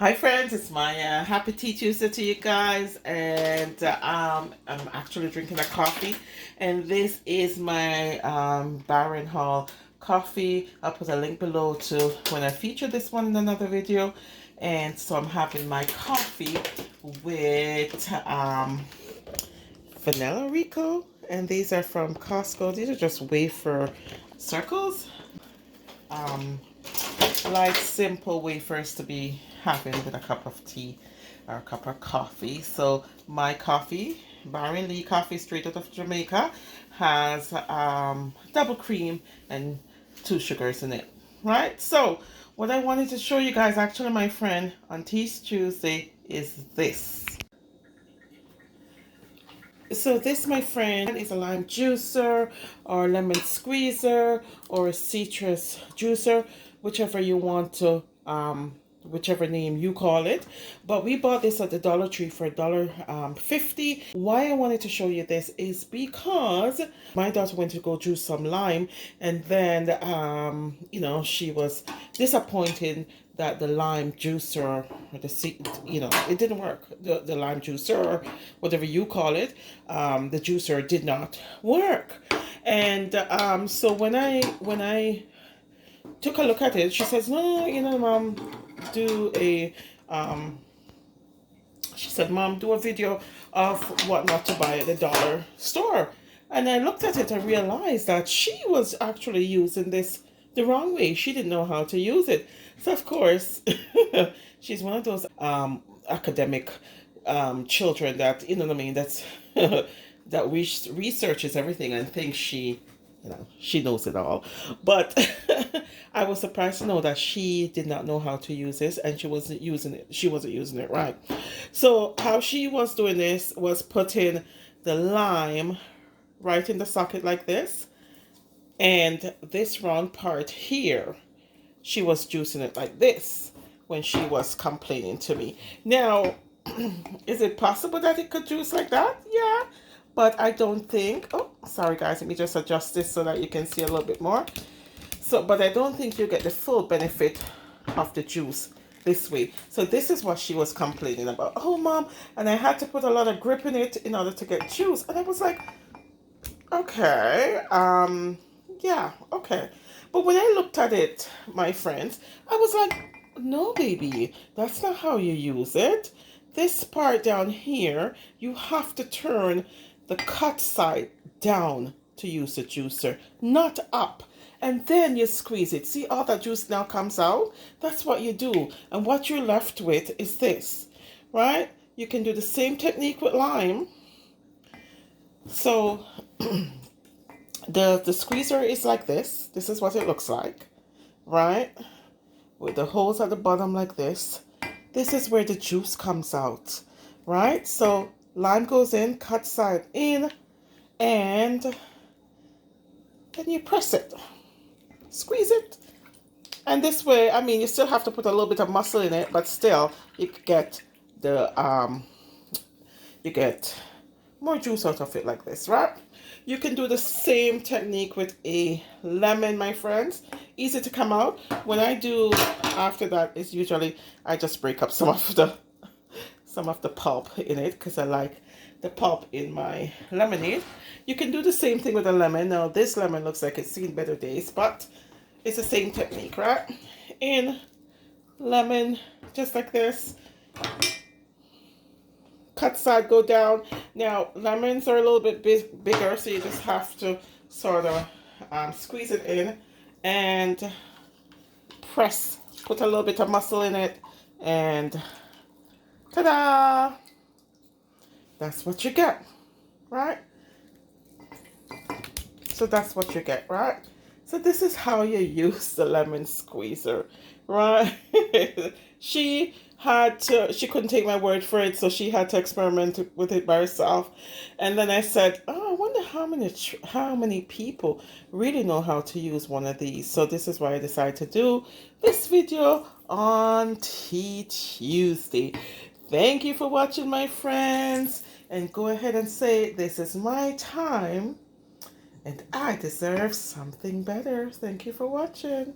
Hi friends, it's my happy Tea Tuesday to you guys, and I'm actually drinking a coffee, and this is my Baron Hall coffee. I'll put a link below to when I feature this one in another video. And so I'm having my coffee with vanilla Rico, and these are from Costco. These are just wafer circles. Like simple wafers to be having with a cup of tea or a cup of coffee. So my coffee, Baron Lee coffee straight out of Jamaica, has double cream and 2 sugars in it. Right? So what I wanted to show you guys, actually my friend, on Teach Tuesday is this. So this, my friend, is a lime juicer or lemon squeezer or a citrus juicer, whichever you want to, whichever name you call it. But we bought this at the Dollar Tree for $1.50. Why I wanted to show you this is because my daughter went to go juice some lime, and then you know, she was disappointed that the lime juicer, or it didn't work. The lime juicer, or whatever you call it, the juicer did not work. And so when I took a look at it, she says, no, you know, Mom, do a she said, Mom, do a video of what not to buy at the dollar store. And I looked at it and realized that she was actually using this the wrong way. She didn't know how to use it. So of course, she's one of those academic children that, you know what I mean, that's that researches everything and thinks she, you know, she knows it all. But I was surprised to know that she did not know how to use this, and she wasn't using it right. So how she was doing this was putting the lime right in the socket like this, and this round part here, she was juicing it like this when she was complaining to me. Now, is it possible that it could juice like that? Yeah, but I don't think, oh, sorry guys, let me just adjust this so that you can see a little bit more. So, but I don't think you get the full benefit of the juice this way. So this is what she was complaining about. Oh, Mom, and I had to put a lot of grip in it in order to get juice. And I was like, okay, yeah, okay. But when I looked at it, my friends, I was like, no, baby, that's not how you use it. This part down here, you have to turn the cut side down to use the juicer, not up. And then you squeeze it. See, all that juice now comes out? That's what you do. And what you're left with is this, right? You can do the same technique with lime. So the squeezer is like this. This is what it looks like, right? With the holes at the bottom like this. This is where the juice comes out, right? So lime goes in, cut side in, and then you press it, squeeze it. And this way, I mean, you still have to put a little bit of muscle in it, but still you get the you get more juice out of it like this, right? You can do the same technique with a lemon, my friends. Easy to come out. When I do after that, is usually I just break up some of the pulp in it, because I like the pulp in my lemonade. You can do the same thing with a lemon. Now this lemon looks like it's seen better days, but it's the same technique, right? In lemon, just like this. Cut side, go down. Now lemons are a little bit bigger, so you just have to sort of squeeze it in and press. Put a little bit of muscle in it, and ta-da! That's what you get, right? So that's what you get, right? So this is how you use the lemon squeezer, right? She couldn't take my word for it, so she had to experiment with it by herself. And then I said, oh, I wonder how many people really know how to use one of these. So this is why I decided to do this video on Tea Tuesday. Thank you for watching, my friends. And go ahead and say, this is my time, and I deserve something better. Thank you for watching.